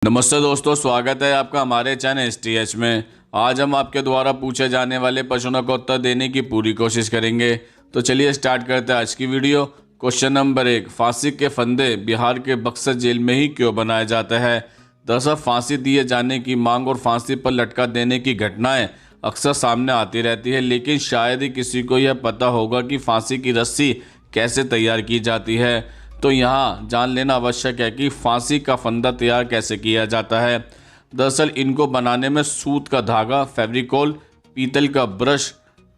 नमस्ते दोस्तों, स्वागत है आपका हमारे चैनल STH में। आज हम आपके द्वारा पूछे जाने वाले प्रश्नों का उत्तर देने की पूरी कोशिश करेंगे। तो चलिए स्टार्ट करते हैं आज की वीडियो। क्वेश्चन नंबर 1, फांसी के फंदे बिहार के बक्सर जेल में ही क्यों बनाए जाते हैं? दरअसल फांसी दिए जाने की मांग और फांसी पर लटका देने की घटनाएं अक्सर सामने आती रहती है, लेकिन शायद ही किसी को यह पता होगा कि फांसी की रस्सी कैसे तैयार की जाती है। तो यहाँ जान लेना आवश्यक है कि फांसी का फंदा तैयार कैसे किया जाता है। दरअसल इनको बनाने में सूत का धागा, फेविकोल, पीतल का ब्रश,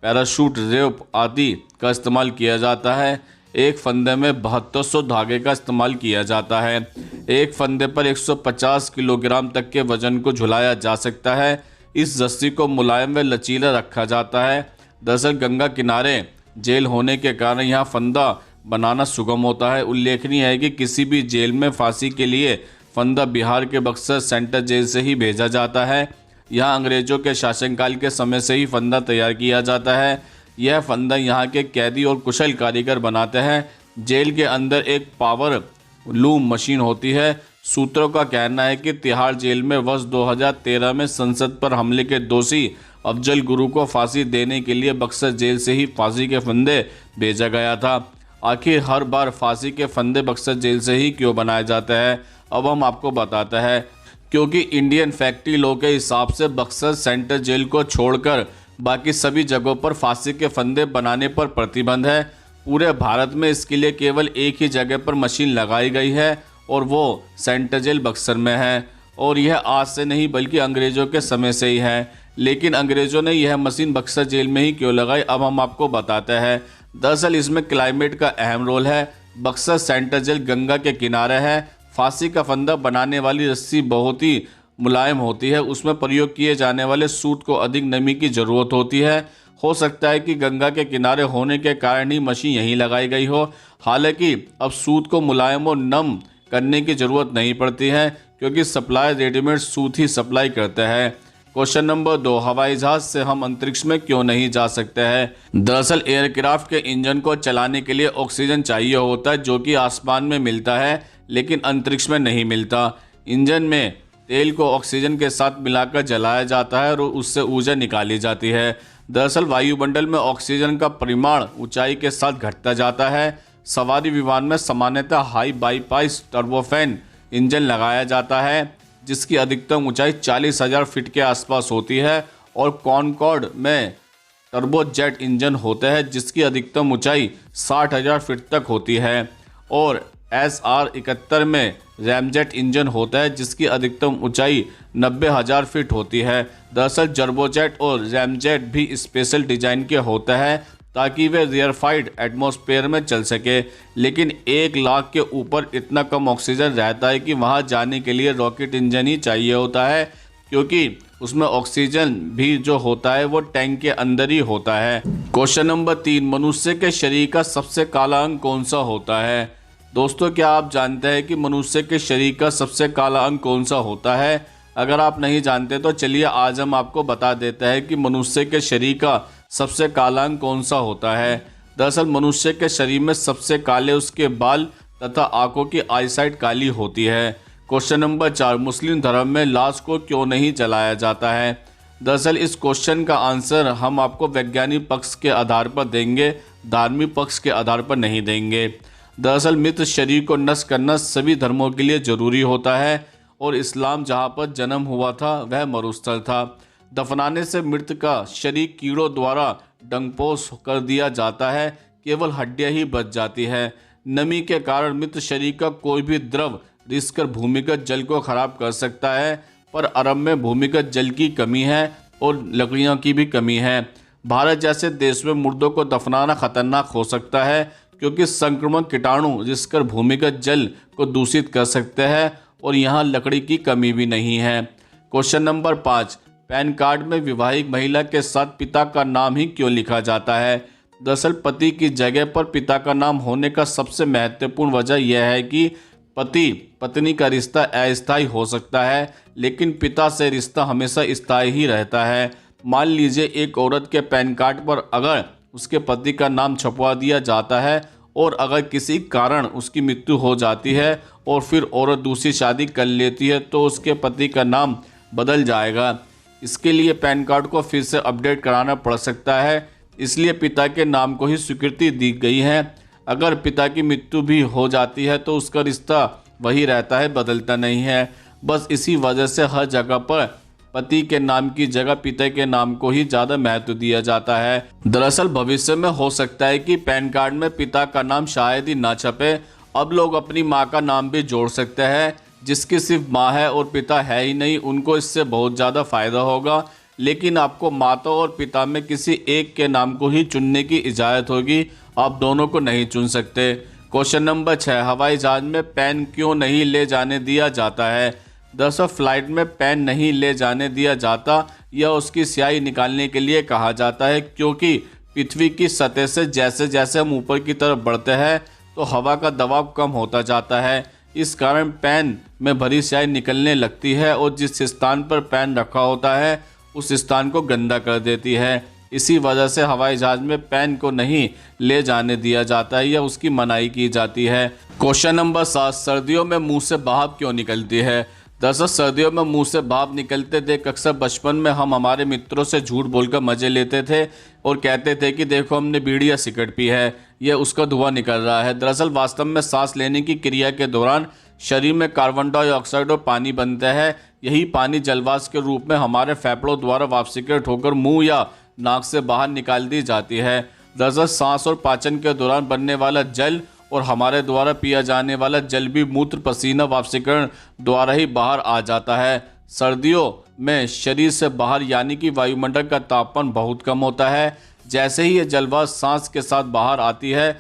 पैराशूट रेप आदि का इस्तेमाल किया जाता है। एक फंदे में 7200 धागे का इस्तेमाल किया जाता है। एक फंदे पर 150 किलोग्राम तक के वजन को झुलाया जा सकता है। इस रस्सी को मुलायम व लचीला रखा जाता है। दरअसल गंगा किनारे जेल होने के कारण यहाँ फंदा बनाना सुगम होता है। उल्लेखनीय है कि किसी भी जेल में फांसी के लिए फंदा बिहार के बक्सर सेंट्रल जेल से ही भेजा जाता है। यहाँ अंग्रेजों के शासनकाल के समय से ही फंदा तैयार किया जाता है। यह फंदा यहाँ के कैदी और कुशल कारीगर बनाते हैं। जेल के अंदर एक पावर लूम मशीन होती है। सूत्रों का कहना है कि तिहाड़ जेल में वर्ष 2013 में संसद पर हमले के दोषी अफजल गुरु को फांसी देने के लिए बक्सर जेल से ही फांसी के फंदे भेजा गया था। आखिर हर बार फांसी के फंदे बक्सर जेल से ही क्यों बनाए जाते हैं? अब हम आपको बताते हैं। क्योंकि इंडियन फैक्ट्री लॉ के हिसाब से बक्सर सेंट्रल जेल को छोड़कर बाकी सभी जगहों पर फांसी के फंदे बनाने पर प्रतिबंध है। पूरे भारत में इसके लिए केवल एक ही जगह पर मशीन लगाई गई है और वो सेंट्रल जेल बक्सर में है। और यह आज से नहीं बल्कि अंग्रेज़ों के समय से ही है। लेकिन अंग्रेज़ों ने यह मशीन बक्सर जेल में ही क्यों लगाई, अब हम आपको बताते हैं। दरअसल इसमें क्लाइमेट का अहम रोल है। बक्सर सेंट्रल जेल गंगा के किनारे है। फांसी का फंदा बनाने वाली रस्सी बहुत ही मुलायम होती है। उसमें प्रयोग किए जाने वाले सूत को अधिक नमी की ज़रूरत होती है। हो सकता है कि गंगा के किनारे होने के कारण ही मशीन यहीं लगाई गई हो। हालांकि अब सूत को मुलायम और नम करने की ज़रूरत नहीं पड़ती है, क्योंकि सप्लाई रेडीमेड सूत ही सप्लाई करते हैं। क्वेश्चन नंबर 2, हवाई जहाज से हम अंतरिक्ष में क्यों नहीं जा सकते हैं? दरअसल एयरक्राफ्ट के इंजन को चलाने के लिए ऑक्सीजन चाहिए होता है, जो कि आसमान में मिलता है लेकिन अंतरिक्ष में नहीं मिलता। इंजन में तेल को ऑक्सीजन के साथ मिलाकर जलाया जाता है और उससे ऊर्जा निकाली जाती है। दरअसल वायुमंडल में ऑक्सीजन का परिमाण ऊंचाई के साथ घटता जाता है। सवारी विमान में सामान्यतः हाई बाईपास टर्बोफैन इंजन लगाया जाता है, जिसकी अधिकतम ऊंचाई 40,000 फीट के आसपास होती है। और कॉनकॉर्ड में टर्बोजेट इंजन होते हैं, जिसकी अधिकतम ऊंचाई 60,000 फीट तक होती है। और SR-71 में रैमजेट इंजन होता है, जिसकी अधिकतम ऊंचाई 90,000 फीट होती है। दरअसल जर्बोजेट और रैमजेट भी स्पेशल डिजाइन के होते हैं ताकि वे रेयरफाइड एटमॉस्फेयर में चल सके। लेकिन 1 लाख के ऊपर इतना कम ऑक्सीजन रहता है कि वहां जाने के लिए रॉकेट इंजन ही चाहिए होता है, क्योंकि उसमें ऑक्सीजन भी जो होता है वो टैंक के अंदर ही होता है। क्वेश्चन नंबर 3, मनुष्य के शरीर का सबसे काला अंग कौन सा होता है? दोस्तों, क्या आप जानते हैं कि मनुष्य के शरीर का सबसे काला अंग कौन सा होता है? अगर आप नहीं जानते तो चलिए आज हम आपको बता देते हैं कि मनुष्य के शरीर का सबसे काला अंग कौन सा होता है। दरअसल मनुष्य के शरीर में सबसे काले उसके बाल तथा आंखों की आईसाइट काली होती है। क्वेश्चन नंबर 4, मुस्लिम धर्म में लाश को क्यों नहीं जलाया जाता है? दरअसल इस क्वेश्चन का आंसर हम आपको वैज्ञानिक पक्ष के आधार पर देंगे, धार्मिक पक्ष के आधार पर नहीं देंगे। दरअसल मृत शरीर को नष्ट करना सभी धर्मों के लिए जरूरी होता है, और इस्लाम जहाँ पर जन्म हुआ था वह मरुस्थल था। दफनाने से मृत का शरीर कीड़ों द्वारा डंकपोश कर दिया जाता है, केवल हड्डियां ही बच जाती है। नमी के कारण मृत शरीर का कोई भी द्रव रिसकर भूमिगत जल को खराब कर सकता है, पर अरब में भूमिगत जल की कमी है और लकड़ियों की भी कमी है। भारत जैसे देश में मुर्दों को दफनाना खतरनाक हो सकता है, क्योंकि संक्रमण कीटाणु रिसकर भूमिगत जल को दूषित कर सकते हैं, और यहाँ लकड़ी की कमी भी नहीं है। क्वेश्चन नंबर 5, पैन कार्ड में विवाहित महिला के साथ पिता का नाम ही क्यों लिखा जाता है? दरअसल पति की जगह पर पिता का नाम होने का सबसे महत्वपूर्ण वजह यह है कि पति पत्नी का रिश्ता अस्थायी हो सकता है, लेकिन पिता से रिश्ता हमेशा स्थायी ही रहता है। मान लीजिए एक औरत के पैन कार्ड पर अगर उसके पति का नाम छपवा दिया जाता है और अगर किसी कारण उसकी मृत्यु हो जाती है और फिर औरत दूसरी शादी कर लेती है तो उसके पति का नाम बदल जाएगा। इसके लिए पैन कार्ड को फिर से अपडेट कराना पड़ सकता है, इसलिए पिता के नाम को ही स्वीकृति दी गई है। अगर पिता की मृत्यु भी हो जाती है तो उसका रिश्ता वही रहता है, बदलता नहीं है। बस इसी वजह से हर जगह पर पति के नाम की जगह पिता के नाम को ही ज़्यादा महत्व दिया जाता है। दरअसल भविष्य में हो सकता है कि पैन कार्ड में पिता का नाम शायद ही ना छपे। अब लोग अपनी माँ का नाम भी जोड़ सकते हैं। जिसकी सिर्फ माँ है और पिता है ही नहीं, उनको इससे बहुत ज़्यादा फायदा होगा। लेकिन आपको माता और पिता में किसी एक के नाम को ही चुनने की इजाज़त होगी, आप दोनों को नहीं चुन सकते। क्वेश्चन नंबर 6, हवाई जहाज में पेन क्यों नहीं ले जाने दिया जाता है? दरअसल फ्लाइट में पेन नहीं ले जाने दिया जाता या उसकी स्याही निकालने के लिए कहा जाता है, क्योंकि पृथ्वी की सतह से जैसे जैसे हम ऊपर की तरफ बढ़ते हैं तो हवा का दबाव कम होता जाता है। इस कारण पेन में भरी स्याही निकलने लगती है और जिस स्थान पर पेन रखा होता है उस स्थान को गंदा कर देती है। इसी वजह से हवाई जहाज में पेन को नहीं ले जाने दिया जाता है या उसकी मनाही की जाती है। क्वेश्चन नंबर 7, सर्दियों में मुंह से भाप क्यों निकलती है? दरअसल सर्दियों में मुंह से भाप निकलते देख अक्सर बचपन में हम हमारे मित्रों से झूठ बोलकर मजे लेते थे और कहते थे कि देखो हमने बीड़ी या सिगरेट पी है, यह उसका धुआं निकल रहा है। दरअसल वास्तव में सांस लेने की क्रिया के दौरान शरीर में कार्बन डाइऑक्साइड और पानी बनता है। यही पानी जलवाष्प के रूप में हमारे फेफड़ों द्वारा वाष्पीकृत होकर मुंह या नाक से बाहर निकाल दी जाती है। दरअसल सांस और पाचन के दौरान बनने वाला जल और हमारे द्वारा पिया जाने वाला जल भी मूत्र पसीना वाष्पीकरण द्वारा ही बाहर आ जाता है। सर्दियों में शरीर से बाहर यानी कि वायुमंडल का तापमान बहुत कम होता है। जैसे ही ये जलवाष्प सांस के साथ बाहर आती है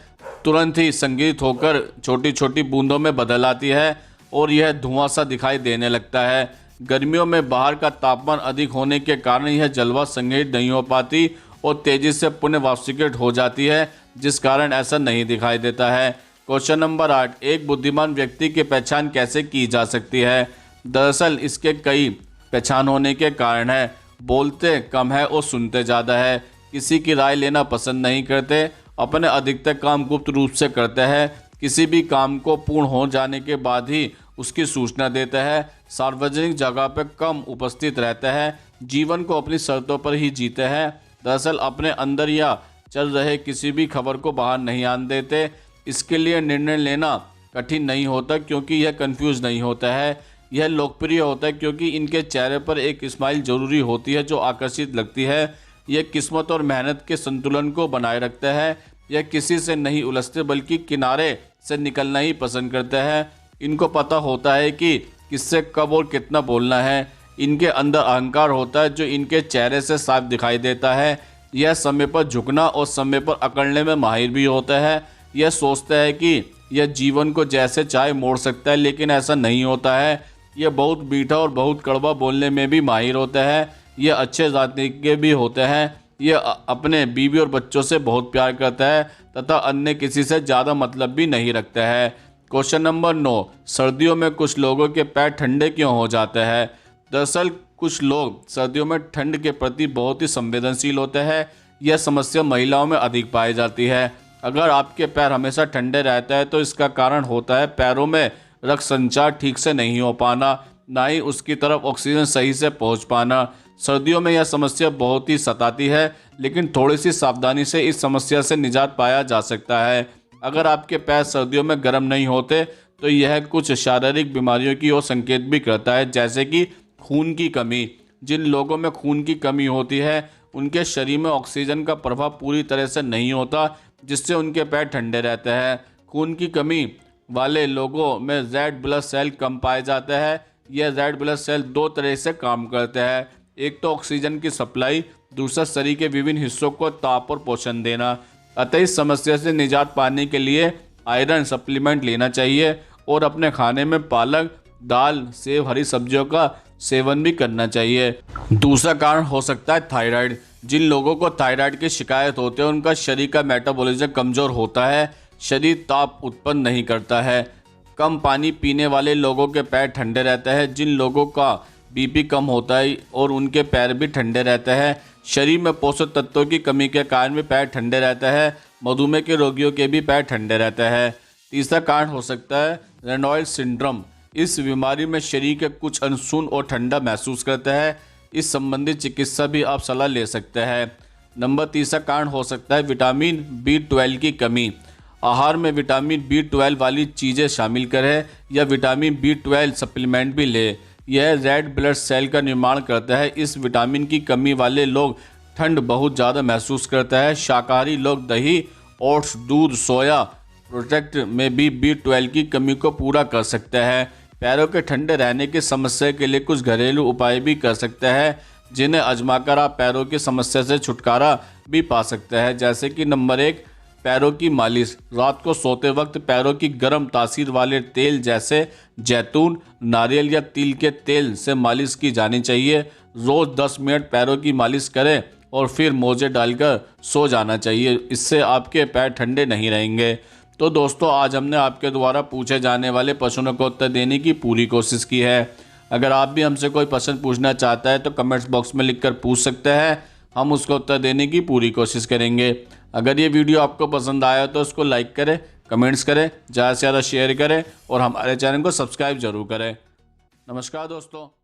तुरंत ही संघनित होकर छोटी छोटी बूंदों में बदल आती है और यह धुआं सा दिखाई देने लगता है। गर्मियों में बाहर का तापमान अधिक होने के कारण यह जलवाष्प संघनित नहीं हो पाती और तेजी से पुनः वाष्पीकृत हो जाती है, जिस कारण ऐसा नहीं दिखाई देता है। क्वेश्चन नंबर 8, एक बुद्धिमान व्यक्ति की पहचान कैसे की जा सकती है? दरअसल इसके कई पहचान होने के कारण है। बोलते कम है और सुनते ज़्यादा है, किसी की राय लेना पसंद नहीं करते, अपने अधिकतर काम गुप्त रूप से करते हैं, किसी भी काम को पूर्ण हो जाने के बाद ही उसकी सूचना देता है, सार्वजनिक जगह पर कम उपस्थित रहता है, जीवन को अपनी शर्तों पर ही जीते हैं। दरअसल अपने अंदर या चल रहे किसी भी खबर को बाहर नहीं आने देते। इसके लिए निर्णय लेना कठिन नहीं होता क्योंकि यह कंफ्यूज नहीं होता है। यह लोकप्रिय होता है क्योंकि इनके चेहरे पर एक स्माइल जरूरी होती है जो आकर्षित लगती है। यह किस्मत और मेहनत के संतुलन को बनाए रखता है। यह किसी से नहीं उलझते बल्कि किनारे से निकलना ही पसंद करता है। इनको पता होता है कि किससे कब और कितना बोलना है। इनके अंदर अहंकार होता है जो इनके चेहरे से साफ दिखाई देता है। यह समय पर झुकना और समय पर अकड़ने में माहिर भी होता है। यह सोचता है कि यह जीवन को जैसे चाहे मोड़ सकता है, लेकिन ऐसा नहीं होता है। यह बहुत मीठा और बहुत कड़वा बोलने में भी माहिर होता है। यह अच्छे जाति के भी होते हैं। यह अपने बीवी और बच्चों से बहुत प्यार करता है तथा अन्य किसी से ज़्यादा मतलब भी नहीं रखता है। क्वेश्चन नंबर 9, सर्दियों में कुछ लोगों के पैर ठंडे क्यों हो जाते हैं? दरअसल कुछ लोग सर्दियों में ठंड के प्रति बहुत ही संवेदनशील होते हैं। यह समस्या महिलाओं में अधिक पाई जाती है। अगर आपके पैर हमेशा ठंडे रहते हैं तो इसका कारण होता है पैरों में रक्त संचार ठीक से नहीं हो पाना, ना ही उसकी तरफ ऑक्सीजन सही से पहुंच पाना। सर्दियों में यह समस्या बहुत ही सताती है, लेकिन थोड़ी सी सावधानी से इस समस्या से निजात पाया जा सकता है। अगर आपके पैर सर्दियों में गर्म नहीं होते तो यह कुछ शारीरिक बीमारियों की ओर संकेत भी करता है, जैसे कि खून की कमी। जिन लोगों में खून की कमी होती है उनके शरीर में ऑक्सीजन का प्रभाव पूरी तरह से नहीं होता, जिससे उनके पैर ठंडे रहते हैं। खून की कमी वाले लोगों में रेड ब्लड सेल कम पाए जाते हैं। यह रेड ब्लड सेल दो तरह से काम करते हैं, एक तो ऑक्सीजन की सप्लाई, दूसरा शरीर के विभिन्न हिस्सों को ताप और पोषण देना। अतः इस समस्या से निजात पाने के लिए आयरन सप्लीमेंट लेना चाहिए और अपने खाने में पालक, दाल, सेब, हरी सब्जियों का सेवन भी करना चाहिए। दूसरा कारण हो सकता है थायराइड। जिन लोगों को थायराइड की शिकायत होती है उनका शरीर का मेटाबॉलिज्म कमज़ोर होता है, शरीर ताप उत्पन्न नहीं करता है। कम पानी पीने वाले लोगों के पैर ठंडे रहते हैं। जिन लोगों का बीपी कम होता है और उनके पैर भी ठंडे रहते हैं। शरीर में पोषक तत्वों की कमी के कारण भी पैर ठंडे रहते हैं। मधुमेह के रोगियों के भी पैर ठंडे रहते हैं। तीसरा कारण हो सकता है रेनॉल्ड सिंड्रोम। इस बीमारी में शरीर के कुछ अंग सुन्न और ठंडा महसूस करता है। इस संबंधित चिकित्सा भी आप सलाह ले सकते हैं। नंबर तीसरा कारण हो सकता है विटामिन B12 की कमी। आहार में विटामिन B12 वाली चीज़ें शामिल करें या विटामिन B12 सप्लीमेंट भी लें। यह रेड ब्लड सेल का निर्माण करता है। इस विटामिन की कमी वाले लोग ठंड बहुत ज़्यादा महसूस करता है। शाकाहारी लोग दही, ओट्स, दूध, सोया प्रोडक्ट में भी B12 की कमी को पूरा कर सकते हैं। पैरों के ठंडे रहने की समस्या के लिए कुछ घरेलू उपाय भी कर सकते हैं, जिन्हें आजमाकर आप पैरों की समस्या से छुटकारा भी पा सकते हैं। जैसे कि नंबर 1, पैरों की मालिश। रात को सोते वक्त पैरों की गर्म तासीर वाले तेल जैसे जैतून, नारियल या तिल के तेल से मालिश की जानी चाहिए। रोज़ 10 मिनट पैरों की मालिश करें और फिर मोजे डालकर सो जाना चाहिए। इससे आपके पैर ठंडे नहीं रहेंगे। तो दोस्तों, आज हमने आपके द्वारा पूछे जाने वाले प्रश्नों को उत्तर देने की पूरी कोशिश की है। अगर आप भी हमसे कोई प्रश्न पूछना चाहता है तो कमेंट्स बॉक्स में लिखकर पूछ सकते हैं। हम उसको उत्तर देने की पूरी कोशिश करेंगे। अगर ये वीडियो आपको पसंद आया तो उसको लाइक करें, कमेंट्स करें, ज़्यादा से ज़्यादा शेयर करें और हमारे चैनल को सब्सक्राइब जरूर करें। नमस्कार दोस्तों।